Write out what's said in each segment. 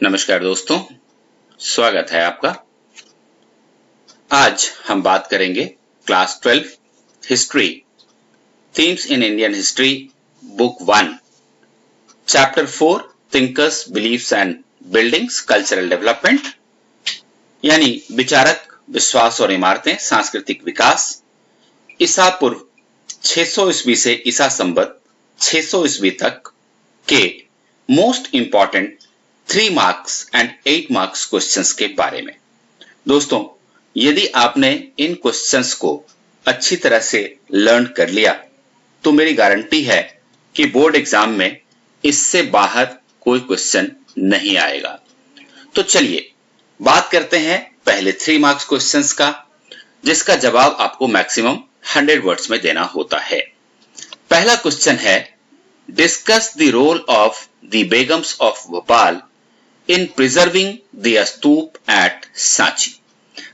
नमस्कार दोस्तों, स्वागत है आपका। आज हम बात करेंगे class 12 history themes in Indian history book 1 chapter 4 thinkers beliefs and buildings cultural development, यानी विचारक, विश्वास और इमारतें, सांस्कृतिक विकास। ईसा पूर्व 600 ईस्वी से ईसा संवत 600 ईस्वी तक के most important 3 marks and 8 marks questions के बारे में। दोस्तों, यदि आपने इन क्वेश्चंस को अच्छी तरह से लर्न कर लिया तो मेरी गारंटी है कि बोर्ड एग्जाम में इससे बाहर कोई क्वेश्चन नहीं आएगा। तो चलिए बात करते हैं पहले 3 मार्क्स क्वेश्चंस का, जिसका जवाब आपको मैक्सिमम 100 वर्ड्स में देना होता है। पहला क्वेश्चन है, discuss the role of the Begums of Bhopal in preserving the stupa at Sanchi.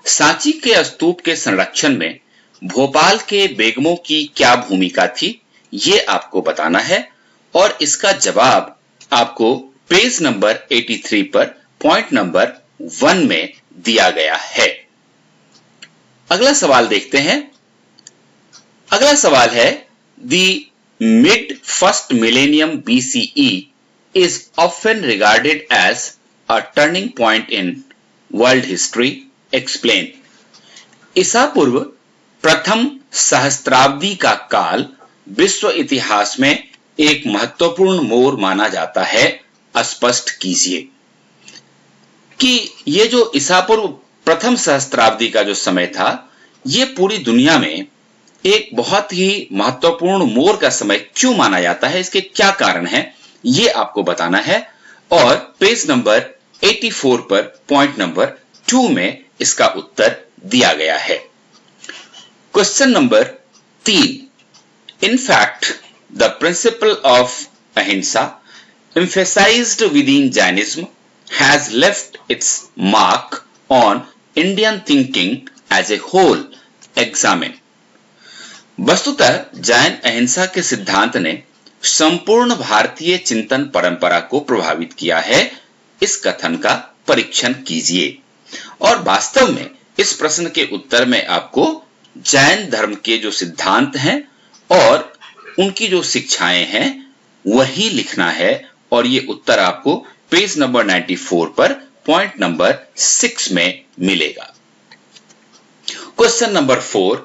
Sanchi के स्तूप के संरक्षण में भोपाल के बेगमों की क्या भूमिका थी, ये आपको बताना है और इसका जवाब आपको पेज नंबर 83 पर पॉइंट नंबर 1 में दिया गया है। अगला सवाल देखते हैं। अगला सवाल है, the mid first millennium BCE is often regarded as a turning point in world history. Explain. ईसा पूर्व प्रथम सहस्त्राब्दी का काल विश्व इतिहास में एक महत्वपूर्ण मोड़ माना जाता है, स्पष्ट कीजिए। कि ये जो ईसा पूर्व प्रथम सहस्त्राब्दी का जो समय था, ये पूरी दुनिया में एक बहुत ही महत्वपूर्ण मोड़ का समय क्यों माना जाता है, इसके क्या कारण हैं, ये आपको बताना है और पेज नंबर 84 पर पॉइंट नंबर 2 में इसका उत्तर दिया गया है। Question number 3, in fact the principle of अहिंसा emphasized within Jainism has left its mark on Indian thinking as a whole. Examine. वस्तुतः जैन अहिंसा के सिद्धांत ने संपूर्ण भारतीय चिंतन परंपरा को प्रभावित किया है, इस कथन का परीक्षण कीजिए। और वास्तव में इस प्रश्न के उत्तर में आपको जैन धर्म के जो सिद्धांत हैं और उनकी जो शिक्षाएं हैं वही लिखना है और ये उत्तर आपको पेज नंबर 94 पर पॉइंट नंबर 6 में मिलेगा। Question number 4,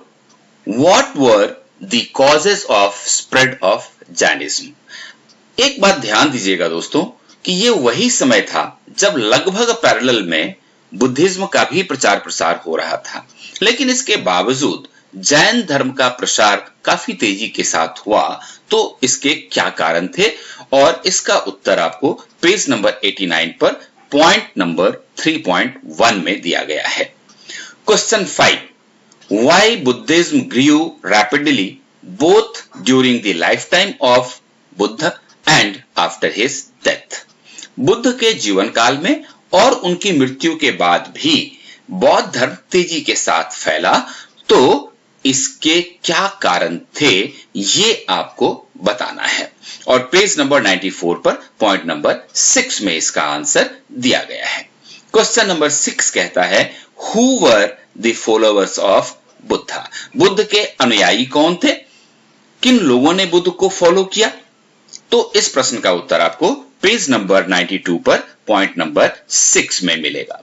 what were the causes of spread of Jainism. एक बात ध्यान दीजिएगा दोस्तों कि ये वही समय था जब लगभग पैरेलल में बुद्धिज्म का भी प्रचार प्रसार हो रहा था, लेकिन इसके बावजूद जैन धर्म का प्रसार काफी तेजी के साथ हुआ। तो इसके क्या कारण थे और इसका उत्तर आपको पेज नंबर 89 पर पॉइंट नंबर 3.1 में दिया गया है। Question 5, why Buddhism grew rapidly both during the lifetime of Buddha and after his death. Buddha के जीवन काल में और उनकी मृत्यु के बाद भी बौद्ध धर्म तेजी के साथ फैला, तो इसके क्या कारण थे ये आपको बताना है और पेज नंबर 94 पर पॉइंट नंबर 6 में इसका आंसर दिया गया है। क्वेश्चन नंबर 6 कहता है, who were the followers of Buddha. Buddha के अनुयायी कौन थे, किन लोगों ने बुद्ध को फॉलो किया? तो इस प्रश्न का उत्तर आपको पेज नंबर 92 पर पॉइंट नंबर 6 में मिलेगा।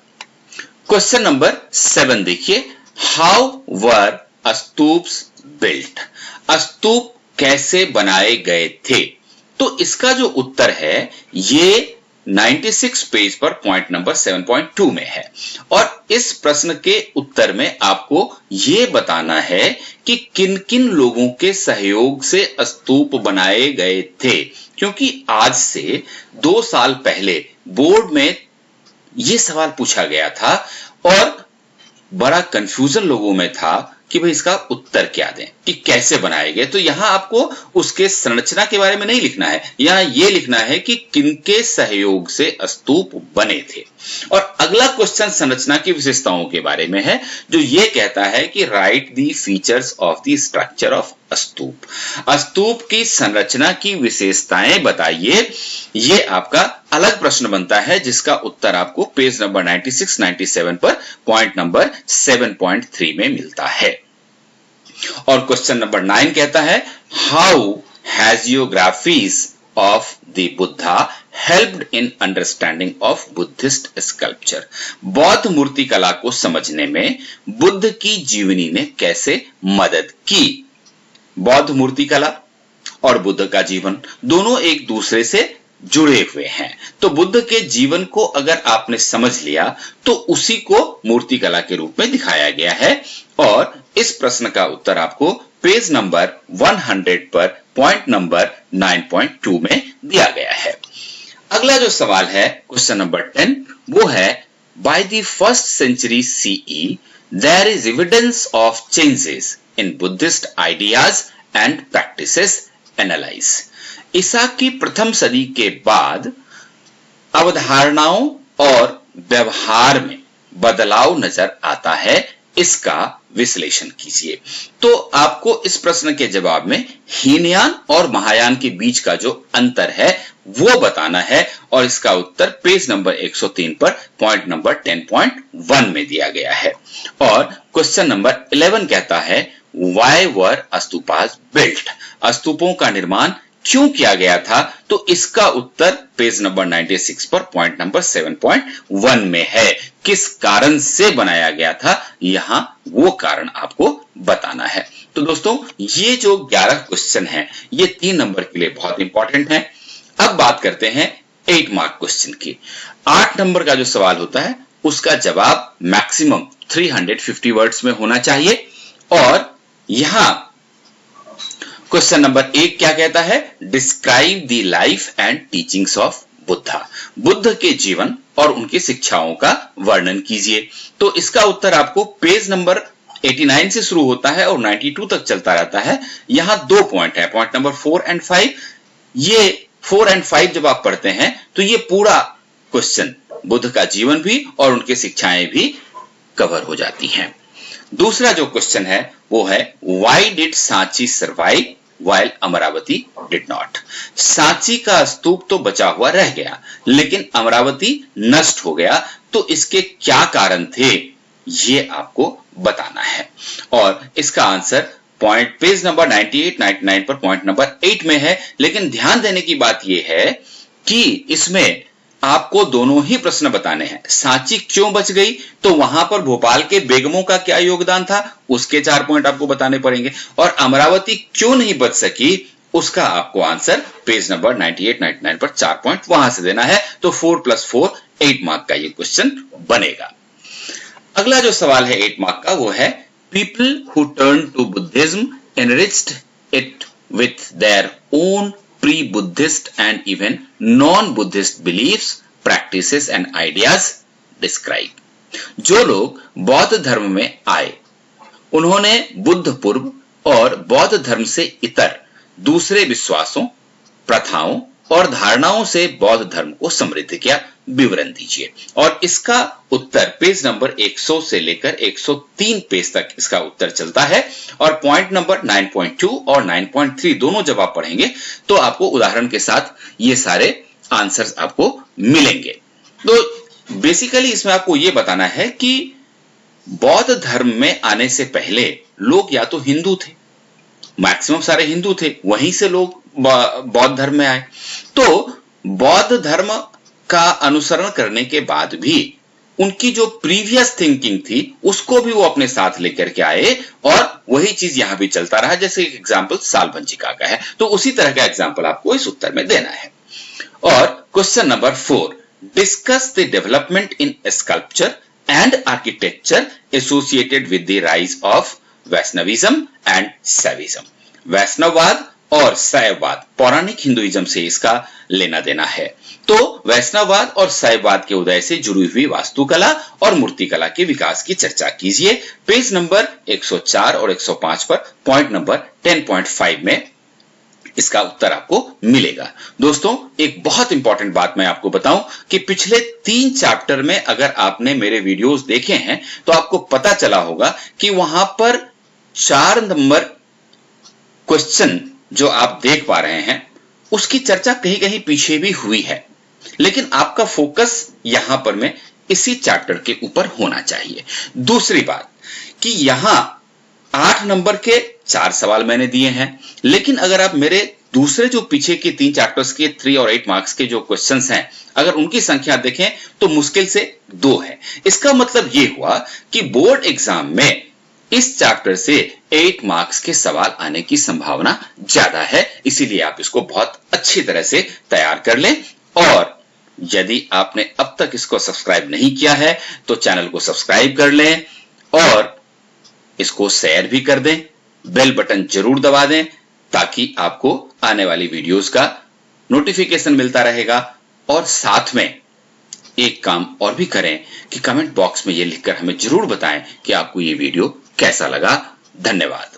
क्वेश्चन नंबर 7 देखिए, हाउ वर स्तूप्स बिल्ट। स्तूप कैसे बनाए गए थे? तो इसका जो उत्तर है ये 96 पेज पर पॉइंट नंबर 7.2 में है और इस प्रश्न के उत्तर में आपको ये बताना है कि किन किन लोगों के सहयोग से स्तूप बनाए गए थे, क्योंकि आज से 2 साल पहले बोर्ड में ये सवाल पूछा गया था और बड़ा कंफ्यूजन लोगों में था कि भाई इसका उत्तर क्या दें, कि कैसे बनाए गए। तो यहां आपको उसके संरचना के बारे में नहीं लिखना है, यहां यह लिखना है कि किनके सहयोग से स्तूप बने थे। और अगला क्वेश्चन संरचना की विशेषताओं के बारे में है, जो ये कहता है कि write the features of the structure of stupa. स्तूप की संरचना की विशेषताएं बताइए। ये आपका अलग प्रश्न बनता है जिसका उत्तर आपको पेज नंबर 96-97 पर पॉइंट नंबर 7.3 में मिलता है। और क्वेश्चन नंबर 9 कहता है how हैजियोग्राफीज of the Buddha helped in understanding of Buddhist sculpture। बौद्ध मूर्ति कला को समझने में बुद्ध की जीवनी ने कैसे मदद की। बौद्ध मूर्ति कला और बुद्ध का जीवन दोनों एक दूसरे से जुड़े हुए हैं, तो बुद्ध के जीवन को अगर आपने समझ लिया तो उसी को मूर्ति कला के रूप में दिखाया गया है। और इस प्रश्न का उत्तर आपको पेज नंबर 100 पर पॉइंट नंबर 9.2 में दिया गया है। अगला जो सवाल है क्वेश्चन नंबर 10 वो है by the 1st century CE there is evidence of changes in Buddhist ideas and practices analyse. ईसा की प्रथम सदी के बाद अवधारणाओं और व्यवहार में बदलाव नजर आता है, इसका विश्लेषण कीजिए। तो आपको इस प्रश्न के जवाब में हीनयान और महायान के बीच का जो अंतर है वो बताना है और इसका उत्तर पेज नंबर 103 पर पॉइंट नंबर 10.1 में दिया गया है। और क्वेश्चन नंबर 11 कहता है व्हाई वर स्तूपास बिल्ट। स्तूपों का निर्माण क्यों किया गया था, तो इसका उत्तर पेज नंबर 96 पर पॉइंट नंबर 7.1 में है। किस कारण से बनाया गया था, यहां वो कारण आपको बताना है। तो दोस्तों ये जो 11 क्वेश्चन हैं ये 3 नंबर के लिए बहुत इंपॉर्टेंट हैं। अब बात करते हैं 8 मार्क क्वेश्चन की। 8 नंबर का जो सवाल होता है उसका जवाब मैक्सिमम 350 वर्ड्स में होना चाहिए। और यहां क्वेश्चन नंबर 1 क्या कहता है, describe the life and teachings of Buddha. Buddha के जीवन और उनकी शिक्षाओं का वर्णन कीजिए। तो इसका उत्तर आपको पेज नंबर 89 से शुरू होता है और 92 तक चलता रहता है। यहां 2 पॉइंट है, पॉइंट नंबर 4 एंड 5। ये 4 एंड 5 जब आप पढ़ते हैं तो ये पूरा क्वेश्चन बुद्ध का जीवन भी और उनकी शिक्षाएं भी कवर हो जाती हैं। दूसरा जो क्वेश्चन है वो है why did Sanchi survive while Amravati did not। Sanchi का स्तूप तो बचा हुआ रह गया लेकिन अमरावती नष्ट हो गया, तो इसके क्या कारण थे ये आपको बताना है। और इसका आंसर पॉइंट पेज नंबर 98-99 पर पॉइंट नंबर 8 में है। लेकिन ध्यान देने की बात यह है कि इसमें आपको दोनों ही प्रश्न बताने हैं। सांची क्यों बच गई, तो वहां पर भोपाल के बेगमों का क्या योगदान था, उसके 4 पॉइंट आपको बताने पड़ेंगे। और अमरावती क्यों नहीं बच सकी, उसका आपको आंसर पेज नंबर 98-99 पर 4 पॉइंट वहां से देना है। तो 4 + 4 8 मार्क का ये क्वेश्चन बनेगा। अगला जो सवाल है 8 मार्क का वो है people who turn to Buddhism enriched it with their own pre-Buddhist and even non-Buddhist beliefs, practices and ideas describe। जो लोग बौद्ध धर्म में आए उन्होंने बुद्ध पूर्व और बौद्ध धर्म से इतर दूसरे विश्वासों, प्रथाओं और धारणाओं से बौद्ध धर्म को समृद्ध किया। विवरण दीजिए। और इसका उत्तर पेज नंबर 100 से लेकर 103 पेज तक इसका उत्तर चलता है। और पॉइंट नंबर 9.2 और 9.3 दोनों जब आप पढ़ेंगे तो आपको उदाहरण के साथ ये सारे आंसर्स आपको मिलेंगे। तो बेसिकली इसमें आपको ये बताना है कि बौद्ध धर्म में आने से पहले लोग या तो हिंदू थे, मैक्सिमम सारे हिंदू थे, वहीं से लोग बौद्ध धर्म में आए। तो बौद्ध धर्म का अनुसरण करने के बाद भी उनकी जो प्रीवियस थिंकिंग थी उसको भी वो अपने साथ लेकर के आए और वही चीज यहां भी चलता रहा। जैसे एक एग्जांपल सालभंजिका का है, तो उसी तरह का एग्जांपल आपको इस उत्तर में देना है। और question number 4 discuss the development in sculpture and architecture associated with the rise of Vaishnavism and Shaivism. वैष्णववाद और शैववाद पौराणिक हिंदुइज्म से इसका लेना देना है। तो वैष्णववाद और शैववाद के उदय से जुड़ी हुई वास्तुकला और मूर्तिकला के विकास की चर्चा कीजिए। पेज नंबर 104 और 105 पर पॉइंट नंबर 10.5 में इसका उत्तर आपको मिलेगा। दोस्तों एक बहुत इंपॉर्टेंट बात मैं आपको बताऊं कि पिछले 3 चैप्टर में अगर आपने मेरे वीडियोस देखे हैं तो आपको पता चला होगा कि वहां पर 4 नंबर क्वेश्चन जो आप देख पा रहे हैं उसकी चर्चा कहीं कहीं पीछे भी हुई है, लेकिन आपका फोकस यहां पर में इसी चैप्टर के ऊपर होना चाहिए। दूसरी बात कि यहां 8 नंबर के 4 सवाल मैंने दिए हैं, लेकिन अगर आप मेरे दूसरे जो पीछे के 3 चैप्टर्स के 3 और 8 मार्क्स के जो क्वेश्चंस हैं, अगर उनकी संख्या देखें तो मुश्किल से 2 है। इसका मतलब यह हुआ कि बोर्ड एग्जाम में इस चैप्टर से 8 मार्क्स के सवाल आने की संभावना ज्यादा है, इसीलिए आप इसको बहुत अच्छी तरह से तैयार कर लें। और यदि आपने अब तक इसको सब्सक्राइब नहीं किया है तो चैनल को सब्सक्राइब कर लें और इसको शेयर भी कर दें, बेल बटन जरूर दबा दें ताकि आपको आने वाली वीडियोस का नोटिफिकेशन मिलता रहेगा। और साथ में एक काम और भी करें कि कमेंट बॉक्स में ये लिखकर हमें जरूर बताएं कि आपको ये वीडियो कैसा लगा। धन्यवाद।